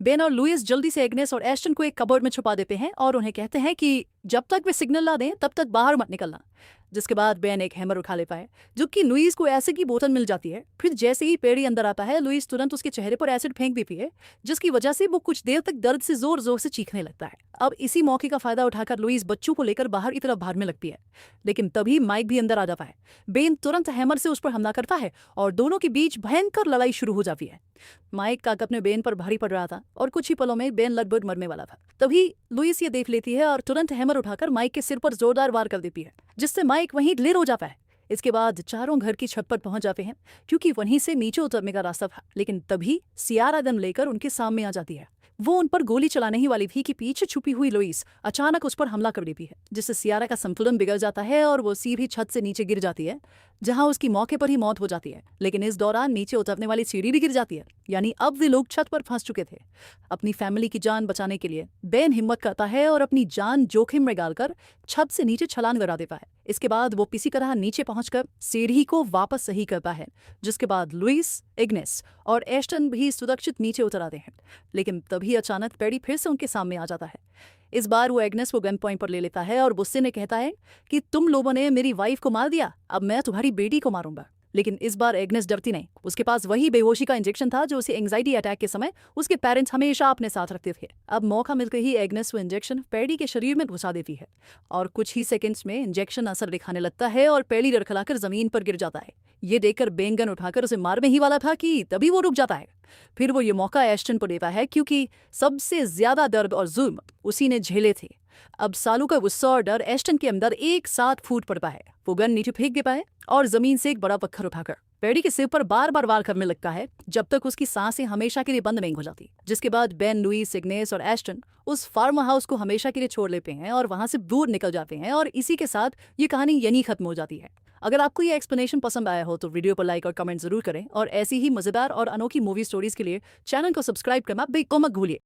Ben और Louis जल्दी से एग्नेस और एस्टन को एक कबर्ड में छुपा देते हैं और उन्हें कहते हैं कि जब तक वे सिग्नल ना दें तब तक बाहर मत निकलना। जिसके बाद बेन एक हैमर उठा लेता है, जबकि लुइस को एसिड की बोतल मिल जाती है। फिर जैसे ही पेड़ी अंदर आता है, लुइस तुरंत उसके चेहरे पर एसिड फेंक देती है, जिसकी वजह से वो कुछ देर तक दर्द से जोर जोर से चीखने लगता है। अब इसी मौके का फायदा उठाकर लुइस बच्चों को लेकर बाहर की तरफ भागने लगती है, लेकिन तभी माइक भी अंदर आ जाता है। बेन तुरंत हैमर से उस पर हमला करता है और दोनों के बीच भयंकर लड़ाई शुरू हो जाती है। माइक का अपने बेन पर भारी पड़ रहा था और कुछ ही पलों में बेन लगभग मरने वाला था। तभी लुइस ये देख लेती है और तुरंत हैमर उठाकर माइक के सिर पर जोरदार वार कर देती है, जिससे माइक वहीं ढेर हो जाता है। इसके बाद चारों घर की छत पर पहुंच जाते हैं, क्योंकि वहीं से नीचे उतरने का रास्ता था। लेकिन तभी सियारा गन लेकर उनके सामने आ जाती है। वो उन पर गोली चलाने ही वाली थी कि पीछे छुपी हुई लुइस अचानक उस पर हमला कर देती है, जिससे सियारा का संतुलन बिगड़ जाता है और वो सीधी छत से नीचे गिर जाती है, जहां उसकी मौके पर ही मौत हो जाती है। लेकिन इस दौरान नीचे उतरने वाली सीढ़ी भी गिर जाती है, यानी अब वे लोग छत पर फंस चुके थे। अपनी फैमिली की जान बचाने के लिए बेन हिम्मत करता है और अपनी जान जोखिम में डालकर छत से नीचे छलांग लगा देता है। इसके बाद वो किसी तरह नीचे पहुंचकर सीढ़ी को वापस सही करता है, जिसके बाद लुइस, इग्नेस और एस्टन भी सुरक्षित नीचे उतर आते हैं। लेकिन तभी अचानक पेडी फिर से उनके सामने आ जाता है। इस बार वो एग्नेस को गन पॉइंट पर ले लेता है और गुस्से में कहता है कि तुम लोगों ने मेरी वाइफ को मार दिया, अब मैं तुम्हारी बेटी को मारूंगा। लेकिन इस बार एग्नेस डरती नहीं। उसके पास वही बेहोशी का इंजेक्शन था जो उसे एंजाइटी अटैक के समय उसके पेरेंट्स हमेशा अपने साथ रखते थे। अब मौका मिलते ही एग्नेस वो इंजेक्शन पेडी के शरीर में घुसा देती है और कुछ ही सेकंड्स में इंजेक्शन असर दिखाने लगता है और पेडी लड़खड़ाकर जमीन पर गिर जाता है। ये देखकर बेन गन उठाकर उसे मारने ही वाला था कि तभी वो रुक जाता है। फिर वो ये मौका एस्टन को देता है, क्योंकि सबसे ज्यादा दर्द और जुल्म उसी ने झेले थे। अब सालू का गुस्सा और डर एस्टन के अंदर एक साथ फूट पड़ता है। वो गन नीचे फेंक देता है और जमीन से एक बड़ा पत्थर उठाकर पेडी के सिर पर बार बार वार करने लगता है, जब तक उसकी सांसें हमेशा के लिए बंद नहीं हो जाती। जिसके बाद बेन, लुइस, इग्नेस और एस्टन उस फार्म हाउस को हमेशा के लिए छोड़ लेते हैं और वहां से दूर निकल जाते हैं, और इसी के साथ ये कहानी यहीं खत्म हो जाती है। अगर आपको ये एक्सप्लेनेशन पसंद आया हो तो वीडियो पर लाइक और कमेंट जरूर करें, और ऐसी ही मजेदार और अनोखी मूवी स्टोरीज के लिए चैनल को सब्सक्राइब करना बिल्कुल मत भूलिए।